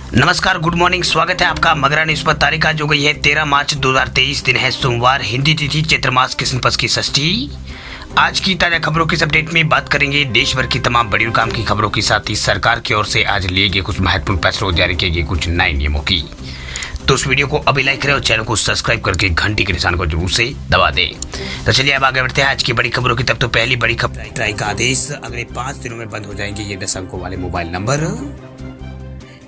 नमस्कार, good morning. स्वागत है आपका मगरा न्यूज पर। तारीख आज हो गई है 13 मार्च 2023, दिन है सोमवार, हिंदी तिथि चैत्र मास कृष्ण पक्ष की षष्ठी। आज की ताजा खबरों की अपडेट में बात करेंगे देश भर की तमाम बड़ी और काम की खबरों के साथ ही सरकार की ओर से आज लिए गए कुछ महत्वपूर्ण फैसलों जारी किए गए कुछ नए नियमों की। तो उस वीडियो को अभी लाइक करें और चैनल को सब्सक्राइब करके घंटी के निशान को जरूर से दबा दें। तो चलिए अब आगे बढ़ते हैं आज की बड़ी खबरों की तरफ। तो पहली बड़ी खबर, ट्राई का आदेश, अगले 5 दिनों में बंद हो जाएंगे ये 10 अंकों वाले मोबाइल नंबर।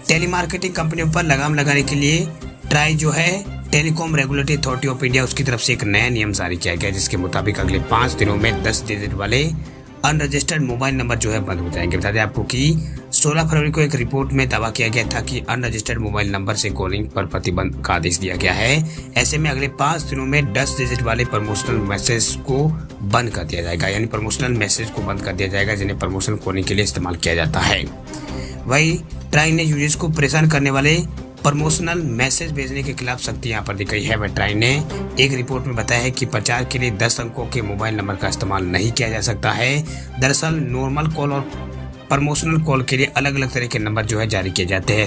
टेलीमार्केटिंग कंपनियों पर लगाम लगाने के लिए ट्राई जो है telecom regulatory authority of India, उसकी तरफ से एक नया नियम जारी किया गया, जिसके मुताबिक अगले 5 दिनों में 10 डिजिट वाले अनरजिस्टर्ड मोबाइल नंबर जो है बंद हो जाएंगे। बता दें आपको कि 16 फरवरी को एक रिपोर्ट में दावा किया गया था कि अनरजिस्टर्ड मोबाइल नंबर से कॉलिंग पर प्रतिबंध का आदेश दिया गया है। ऐसे में अगले 5 दिनों में 10 डिजिट वाले प्रमोशनल मैसेज को बंद कर दिया जाएगा, यानी प्रमोशनल मैसेज को बंद कर दिया जाएगा जिन्हें प्रमोशन कॉलिंग के लिए इस्तेमाल किया जाता है। वही ट्राई ने यूजर्स को परेशान करने वाले प्रमोशनल मैसेज भेजने के खिलाफ सख्ती यहाँ पर दिखाई है। वह ट्राई ने एक रिपोर्ट में बताया है कि प्रचार के लिए 10 अंकों के मोबाइल नंबर का इस्तेमाल नहीं किया जा सकता है। दरअसल नॉर्मल कॉल और प्रमोशनल कॉल के लिए अलग अलग तरह के नंबर जो है जारी किए जाते हैं।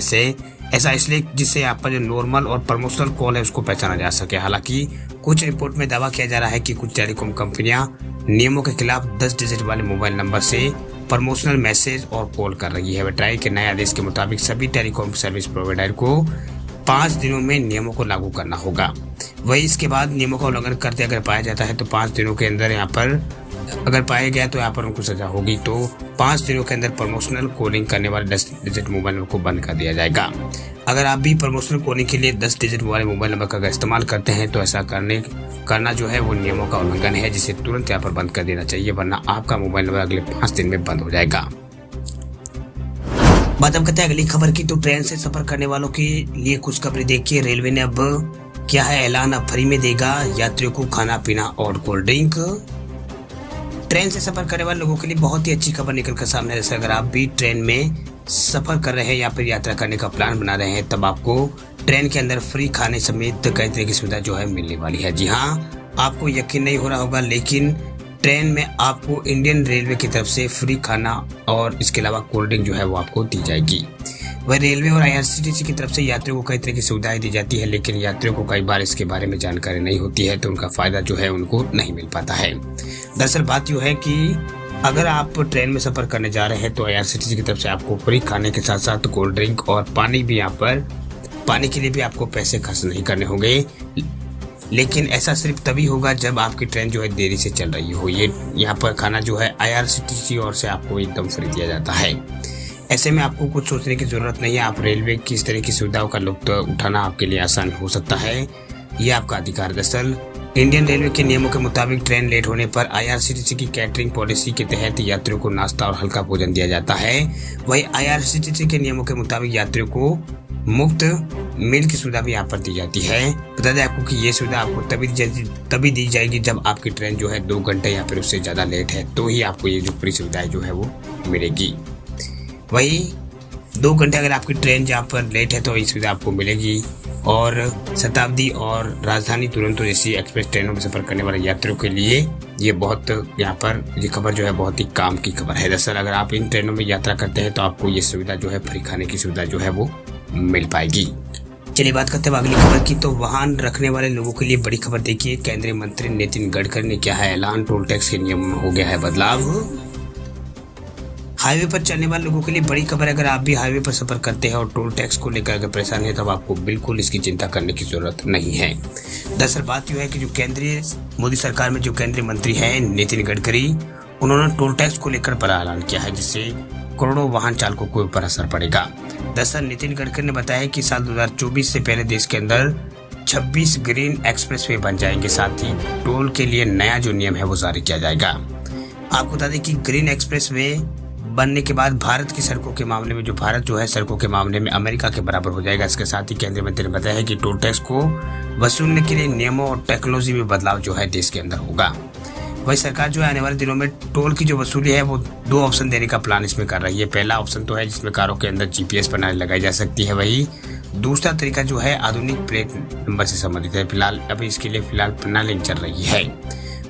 ऐसा इसलिए जिससे यहाँ पर जो नॉर्मल और प्रमोशनल कॉल है उसको पहचाना जा सके। हालांकि कुछ रिपोर्ट में दावा किया जा रहा है कि कुछ टेलीकॉम कंपनियां नियमों के खिलाफ 10 डिजिट वाले मोबाइल नंबर से प्रमोशनल मैसेज और कॉल कर रही है। ट्राई के नए आदेश के मुताबिक सभी टेलीकॉम सर्विस प्रोवाइडर को 5 दिनों में नियमों को लागू करना होगा। वही इसके बाद नियमों का उल्लंघन करते अगर पाया जाता है तो 5 दिनों के अंदर यहाँ पर अगर पाया गया तो यहाँ पर उनको सजा होगी। तो 5 दिनों के अंदर प्रमोशनल कॉलिंग करने वाले 10 डिजिट मोबाइल नंबर को बंद कर दिया जाएगा। अगर आप भी प्रमोशनल कॉलिंग के लिए 10 डिजिट वाले मोबाइल नंबर का इस्तेमाल करते हैं तो ऐसा करना जो है वो नियमों का उल्लंघन है, जिसे तुरंत यहाँ पर बंद कर देना चाहिए, वरना आपका मोबाइल नंबर अगले 5 दिन में बंद हो जाएगा। बात अब करते हैं अगली खबर की। तो ट्रेन से सफर करने वालों के लिए कुछ खबरें देखिए। रेलवे ने अब क्या है ऐलान, अब फ्री में देगा यात्रियों को खाना पीना और कोल्ड ड्रिंक। ट्रेन से सफर करने वाले लोगों के लिए बहुत ही अच्छी खबर निकल कर सामने है। जैसे अगर आप भी ट्रेन में सफर कर रहे हैं या फिर यात्रा करने का प्लान बना रहे हैं, तब आपको ट्रेन के अंदर फ्री खाने समेत कई तरह की सुविधा जो है मिलने वाली है। जी हाँ, आपको यकीन नहीं हो रहा होगा, लेकिन ट्रेन में आपको इंडियन रेलवे की तरफ से फ्री खाना और इसके अलावा कोल्ड ड्रिंक जो है वो आपको दी जाएगी। वह रेलवे और IRCTC की तरफ से यात्रियों को कई तरह की सुविधाएं दी जाती है, लेकिन यात्रियों को कई बार इसके बारे में जानकारी नहीं होती है, तो उनका फायदा जो है उनको नहीं मिल पाता है। दरअसल बात यह है कि अगर आप ट्रेन में सफर करने जा रहे हैं तो IRCTC की तरफ से आपको फ्री खाने के साथ साथ कोल्ड ड्रिंक और पानी भी, यहाँ पर पानी के लिए भी आपको पैसे खर्च नहीं करने होंगे। लेकिन ऐसा सिर्फ तभी होगा जब आपकी ट्रेन जो है देरी से चल रही हो। ये यहाँ पर खाना जो है IRCTC ओर से आपको एकदम फ्री दिया जाता है। ऐसे में आपको कुछ सोचने की जरूरत नहीं है, आप रेलवे की इस तरह की सुविधाओं का लुत्फ उठाना आपके लिए आसान हो सकता है। ये आपका अधिकार। दरअसल इंडियन रेलवे के नियमों के मुताबिक ट्रेन लेट होने पर IRCTC की कैटरिंग पॉलिसी के तहत यात्रियों को नाश्ता और हल्का भोजन दिया जाता है। वही IRCTC के नियमों के मुताबिक यात्रियों को मुफ्त मील की सुविधा भी यहाँ पर दी जाती है। बता दें आपको कि ये सुविधा आपको तभी दी जाएगी जब आपकी ट्रेन जो है 2 घंटे या फिर उससे ज्यादा लेट है, तो ही आपको ये जो फ्री सुविधाएं जो है वो मिलेगी। वही 2 घंटे अगर आपकी ट्रेन जहाँ पर लेट है तो ये सुविधा आपको मिलेगी। और शताब्दी और राजधानी दुरंतो जैसी एक्सप्रेस ट्रेनों में सफर करने वाले यात्रियों के लिए ये बहुत, यहाँ पर ये खबर जो है बहुत ही काम की खबर है। दरअसल अगर आप इन ट्रेनों में यात्रा करते हैं तो आपको ये सुविधा जो है फ्री खाने की सुविधा जो है वो मिल पाएगी। चलिए बात करते हैं अगली खबर की। तो वाहन रखने वाले लोगों के लिए बड़ी खबर देखिए। केंद्रीय मंत्री नितिन गडकरी ने किया है ऐलान, टोल टैक्स के नियमों में हो गया है बदलाव। हाईवे पर चलने वाले लोगों के लिए बड़ी खबर है। अगर आप भी हाईवे पर सफर करते हैं और टोल टैक्स को लेकर अगर परेशान है, तब आपको बिल्कुल इसकी चिंता करने की जरूरत नहीं है। दरअसल बात यह है कि जो केंद्रीय मोदी सरकार में जो केंद्रीय मंत्री है नितिन गडकरी, उन्होंने टोल टैक्स को लेकर बड़ा ऐलान किया है, जिससे करोड़ों वाहन चालकों को ऊपर असर पड़ेगा। दरअसल नितिन गडकरी ने बताया कि साल 2024 से पहले देश के अंदर 26 ग्रीन एक्सप्रेसवे बन जाएंगे। साथ ही टोल के लिए नया जो नियम है वो जारी किया जाएगा। आपको बता दें कि ग्रीन एक्सप्रेसवे बनने के बाद भारत की सड़कों के मामले में भारत जो है सड़कों के मामले में अमेरिका के बराबर हो जाएगा। इसके साथ ही केंद्रीय मंत्री ने बताया है कि टोल टैक्स को वसूलने के लिए नियमों और टेक्नोलॉजी में बदलाव जो है देश के अंदर होगा। वही सरकार जो है आने वाले दिनों में टोल की जो वसूली है वो 2 ऑप्शन देने का प्लान इसमें कर रही है। पहला ऑप्शन तो है जिसमें कारों के अंदर GPS प्रणाली लगाई जा सकती है। वही दूसरा तरीका जो है आधुनिक प्लेट नंबर से संबंधित है। फिलहाल अभी इसके लिए प्रणाली चल रही है।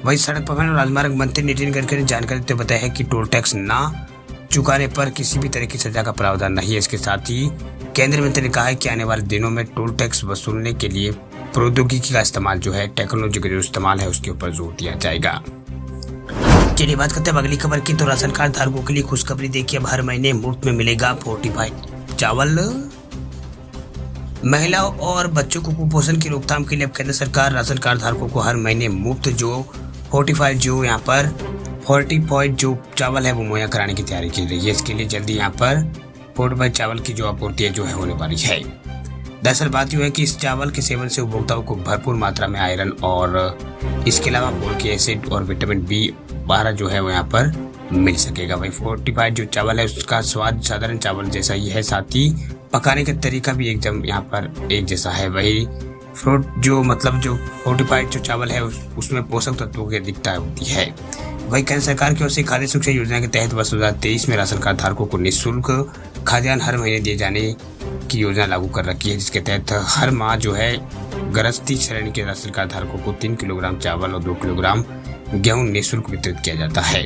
वही सड़क परिवहन और राजमार्ग मंत्री नितिन गडकरी ने जानकारी देते बताया है कि टोल टैक्स ना चुकाने पर किसी भी तरह की सजा का प्रावधान नहीं है। इसके साथ ही केंद्रीय मंत्री ने कहा है कि आने वाले दिनों में टोल टैक्स वसूलने के लिए प्रौद्योगिकी का इस्तेमाल जो है, टेक्नोलॉजी का जो इस्तेमाल है, उसके ऊपर जोर दिया जाएगा। चलिए बात करते हैं अगली खबर की। तो राशन कार्ड धारकों के लिए खुशखबरी देखिए, अब हर महीने मुफ्त में मिलेगा फोर्टिफाइड चावल। महिलाओं और बच्चों को कुपोषण की रोकथाम के लिए अब केंद्र सरकार राशन कार्ड धारकों को हर महीने मुफ्त जो फोर्टिफाइड जो चावल है वो मुहैया कराने की तैयारी की रही है। इसके लिए जल्दी यहाँ पर फोर्टिफाइड चावल की जो आपूर्ति है जो है होने वाली है। दरअसल बात यह है कि इस चावल के सेवन से उपभोक्ताओं को भरपूर मात्रा में आयरन और इसके अलावा फोलिक एसिड और विटामिन B12 जो है वो यहाँ पर मिल सकेगा। वही फोर्टिफाइड जो चावल है उसका स्वाद साधारण चावल जैसा ही है, साथ ही पकाने का तरीका भी एकदम यहाँ पर एक जैसा है। वही फ्रूट जो फोर्टिफाइड जो चावल है उसमें पोषक तत्वों की अधिकता होती है। वही केंद्र सरकार की ओर से खाद्य सुरक्षा योजना के तहत वर्ष 2023 में राशन कार्ड धारकों को निःशुल्क खाद्यान्न हर महीने दिए जाने की योजना लागू कर रखी है, जिसके तहत हर माह जो है गृहस्थी श्रेणी के राशन कार्ड धारकों को 3 किलोग्राम चावल और 2 किलोग्राम गेहूं निःशुल्क वितरित किया जाता है।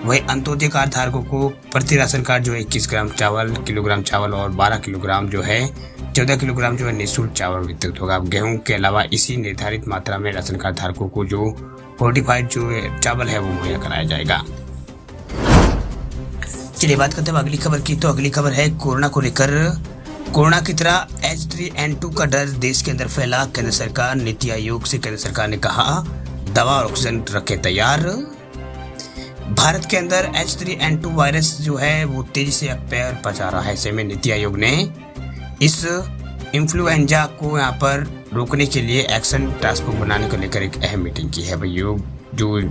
वही अंत्योदय कार्ड धारकों को प्रति राशन कार्ड जो है 21 किलोग्राम चावल और 12 किलोग्राम जो है 14 किलोग्राम जो है निःशुल्क चावल वितरित होगा। गेहूं के अलावा इसी निर्धारित मात्रा में राशन कार्ड धारकों को जो फोर्टिफाइड जो चावल है वो मुहैया कराया जाएगा। चलिए बात करते हैं अगली खबर की। तो अगली खबर है कोरोना को लेकर। कोरोना की तरह H3N2 का डर देश के अंदर फैला। केंद्र सरकार नीति आयोग से केंद्र सरकार ने कहा दवा और ऑक्सीजन रखे तैयार। भारत के अंदर H3N2 वायरस जो है वो तेजी से पैर पचा रहा है। ऐसे में नीति आयोग ने इस इन्फ्लुएंजा को यहाँ पर रोकने के लिए एक्शन टास्क फोर्स बनाने को लेकर एक अहम मीटिंग की है। भाई जो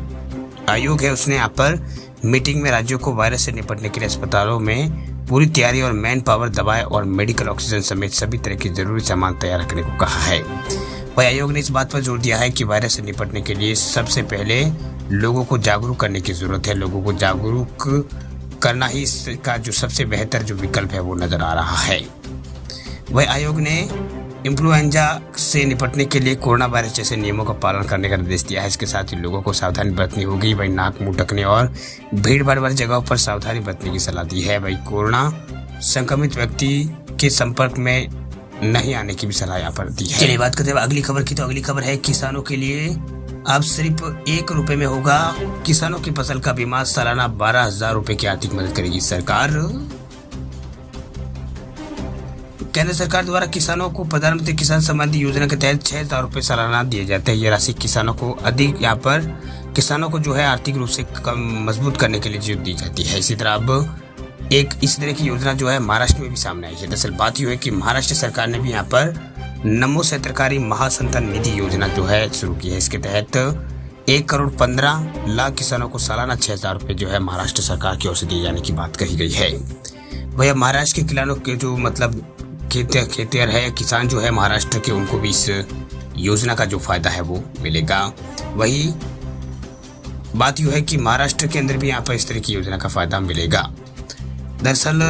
आयोग है उसने यहाँ पर मीटिंग में राज्यों को वायरस से निपटने के लिए अस्पतालों में पूरी तैयारी और मैन पावर, दवाएं और मेडिकल ऑक्सीजन समेत सभी तरह के जरूरी सामान तैयार रखने को कहा है। वही आयोग ने इस बात पर जोर दिया है कि वायरस से निपटने के लिए सबसे पहले लोगों को जागरूक करने की जरूरत है। लोगों को जागरूक करना ही इसका जो सबसे बेहतर जो विकल्प है वो नजर आ रहा है। वही आयोग ने इन्फ्लुएंजा से निपटने के लिए कोरोना वायरस जैसे नियमों का पालन करने का निर्देश दिया है। इसके साथ ही लोगों को सावधानी बरतनी होगी। वही नाक मुंह ढकने और भीड़ भाड़ वाली जगहों पर सावधानी बरतने की सलाह दी है। वही कोरोना संक्रमित व्यक्ति के संपर्क में नहीं आने की भी सलाह यहाँ पर दी है। चलिए बात करते हैं अगली खबर की। तो अगली खबर है किसानों के लिए अब सिर्फ 1 रुपए में होगा किसानों की फसल का बीमा। सालाना 12,000 रुपए की आर्थिक मदद करेगी सरकार। केंद्र सरकार द्वारा किसानों को प्रधानमंत्री किसान सम्मान निधि योजना के तहत 6,000 रुपए सालाना दिए जाते हैं। ये राशि किसानों को अधिक यहाँ पर किसानों को जो है आर्थिक रूप से मजबूत करने के लिए जो दी जाती है। इसी तरह अब एक इस तरह की योजना जो है महाराष्ट्र में भी सामने आई है। दरअसल बात यह है कि महाराष्ट्र सरकार ने भी यहाँ पर नमो सहकारी महासंतान निधि योजना जो है शुरू की है। इसके तहत 1,15,00,000 किसानों को सालाना 6,000 रुपए जो है महाराष्ट्र सरकार की ओर से दिए जाने की बात कही गई है। वही अब महाराष्ट्र के किसानों के जो खेतिहर है किसान जो है महाराष्ट्र के, उनको भी इस योजना का जो फायदा है वो मिलेगा। वही बात यह है कि महाराष्ट्र के अंदर भी यहाँ पर इस तरह की योजना का फायदा मिलेगा। दरअसल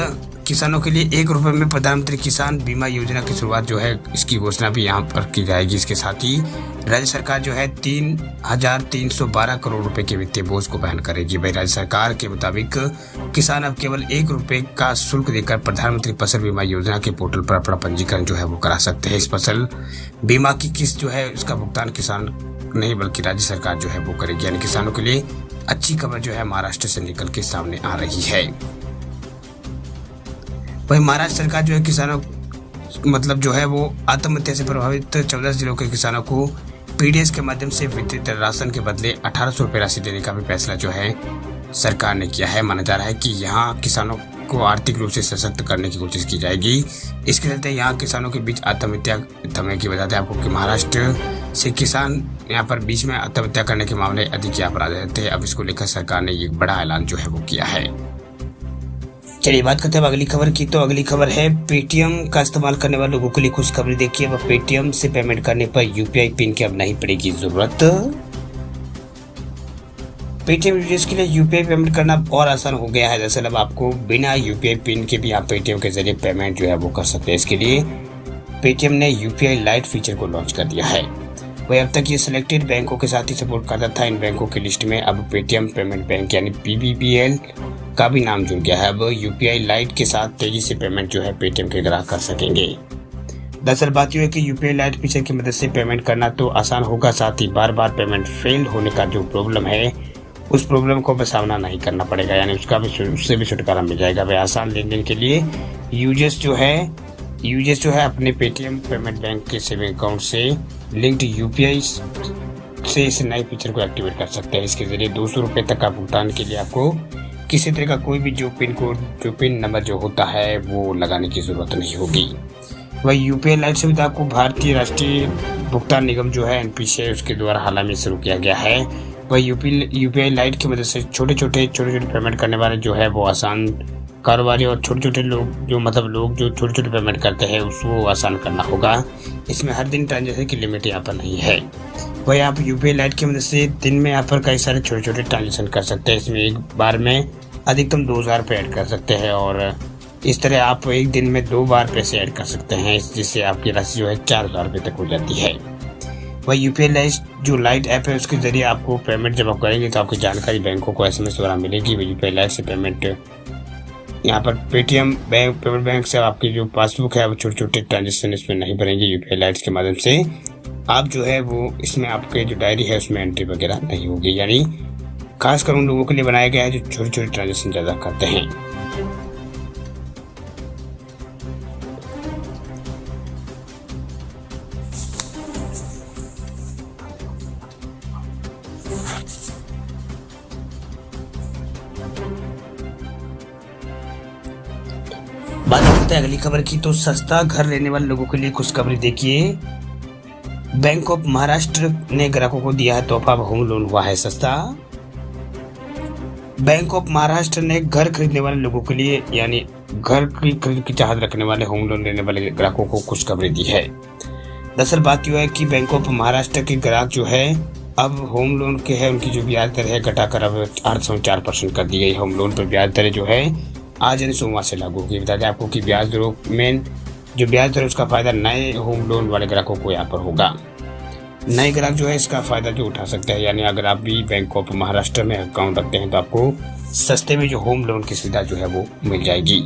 किसानों के लिए 1 रुपए में प्रधानमंत्री किसान बीमा योजना की शुरुआत जो है इसकी घोषणा भी यहाँ पर की जाएगी। इसके साथ ही राज्य सरकार जो है 3,312 करोड़ रुपए के वित्तीय बोझ को वहन करेगी। वही राज्य सरकार के मुताबिक किसान अब केवल 1 रुपए का शुल्क देकर प्रधानमंत्री फसल बीमा योजना के पोर्टल पर अपना पंजीकरण जो है वो करा सकते हैं। इस फसल बीमा की किस्त जो है उसका भुगतान किसान नहीं बल्कि राज्य सरकार जो है वो करेगी। यानी किसानों के लिए अच्छी खबर जो है महाराष्ट्र से निकल के सामने आ रही है। वही महाराष्ट्र सरकार जो है किसानों जो है वो आत्महत्या से प्रभावित 14 जिलों के किसानों को पीडीएस के माध्यम से वितरित राशन के बदले 1,800 रुपए राशि देने का भी फैसला जो है सरकार ने किया है। माना जा रहा है कि यहाँ किसानों को आर्थिक रूप से सशक्त करने की कोशिश की जाएगी। इसके चलते यहाँ किसानों के बीच आत्महत्या थमने की वजह है आपको कि महाराष्ट्र से किसान यहाँ पर बीच में आत्महत्या करने के मामले अधिक यहाँ पर आ जाते हैं। अब इसको लेकर सरकार ने एक बड़ा ऐलान जो है वो किया है। चलिए बात करते हैं अगली खबर की। तो अगली खबर है पेटीएम का इस्तेमाल करने वाले लोगों के लिए खुशखबरी देखिए। अब पेटीएम से पेमेंट करने पर यूपीआई पिन की अब नहीं पड़ेगी जरूरत। पेटीएम यूजर्स के लिए यूपीआई पेमेंट करना और आसान हो गया है। दरअसल अब आपको बिना यूपीआई पिन के भी आप पेटीएम के जरिए पेमेंट जो है वो कर सकते हैं। इसके लिए पेटीएम ने यूपीआई लाइट फीचर को लॉन्च कर दिया है। वही अब तक ये सिलेक्टेड बैंकों के साथ ही सपोर्ट करता था। इन बैंकों की लिस्ट में अब पेटीएम पेमेंट बैंक यानी PBPL का भी नाम जुड़ गया है। अब यूपीआई लाइट के साथ तेजी से पेमेंट जो है पेटीएम के ग्राहक कर सकेंगे। दरअसल बात यह है कि यूपीआई लाइट फीचर की मदद से पेमेंट करना तो आसान होगा, साथ ही बार बार पेमेंट फेल होने का जो प्रॉब्लम है उस प्रॉब्लम को भी सामना नहीं करना पड़ेगा, यानी उससे भी छुटकारा मिल जाएगा। वह आसान लेन देन के लिए यूजर्स जो है अपने पेटीएम पेमेंट बैंक के सेविंग अकाउंट से लिंक्ड यूपीआई से इस नए फीचर को एक्टिवेट कर सकते हैं। इसके जरिए 200 रुपये तक का भुगतान के लिए आपको किसी तरह का कोई भी जो पिन नंबर जो होता है वो लगाने की जरूरत नहीं होगी। वही यूपीआई लाइट सुविधा आपको भारतीय राष्ट्रीय भुगतान निगम जो है एनपीसीआई उसके द्वारा हाल में शुरू किया गया है। वह यूपीआई लाइट की मदद से छोटे छोटे पेमेंट करने वाले जो है वो आसान कारोबारी और छोटे लोग जो छोटे छोटे पेमेंट करते हैं उसको आसान करना होगा। इसमें हर दिन ट्रांजेक्शन की लिमिट यहाँ पर नहीं है। वही आप यूपीआई लाइट की मदद से दिन में यहाँ पर कई सारे छोटे छोटे ट्रांजेक्शन कर सकते हैं। इसमें एक बार में अधिकतम 2000 रुपये ऐड कर सकते हैं और इस तरह आप एक दिन में 2 बार पैसे ऐड कर सकते हैं, जिससे आपकी राशि जो है 4000 रुपये तक हो जाती है। वही यूपीआई लाइट ऐप है उसके जरिए आपको पेमेंट जब आप करेंगे तो आपकी जानकारी बैंकों को एसएमएस द्वारा मिलेगी। वही यूपीआई लाइट से पेमेंट यहाँ पर पेटीएम पेमेंट बैंक से आपकी जो पासबुक है वो छोटे छोटे ट्रांजेक्शन इसमें नहीं भरेंगे। यूपीआई लाइट के माध्यम से आप जो है वो इसमें आपके जो डायरी है उसमें एंट्री वगैरह नहीं होगी, यानी खासकर उन लोगों के लिए बनाया गया है जो छोटे छोटे ट्रांजेक्शन ज़्यादा करते हैं। बात करते हैं अगली खबर की, तो सस्ता घर लेने वाले लोगों के लिए खुशखबरी। देखिए, बैंक ऑफ महाराष्ट्र ने ग्राहकों को दिया है तोहफा, होम लोन हुआ है सस्ता। बैंक ऑफ महाराष्ट्र ने घर खरीदने वाले लोगों के लिए, यानी घर की खरीद की चाहत रखने वाले होम लोन लेने वाले ग्राहकों को खुशखबरी दी है। दरअसल बात यह है कि बैंक ऑफ महाराष्ट्र के ग्राहक जो है अब होम लोन के है उनकी जो ब्याज दर है घटाकर अब 8.4% कर दी गई। होम लोन पर ब्याज दर जो है आज यानी सोमवार से लागू होगी। बता दें आपको कि ब्याज दरों में जो ब्याज दर है उसका फायदा नए होम लोन वाले ग्राहकों को यहाँ पर होगा। नए ग्राहक जो है इसका फायदा जो उठा सकते हैं, यानी अगर आप भी बैंक ऑफ महाराष्ट्र में अकाउंट रखते हैं तो आपको सस्ते में जो होम लोन की सुविधा जो है वो मिल जाएगी।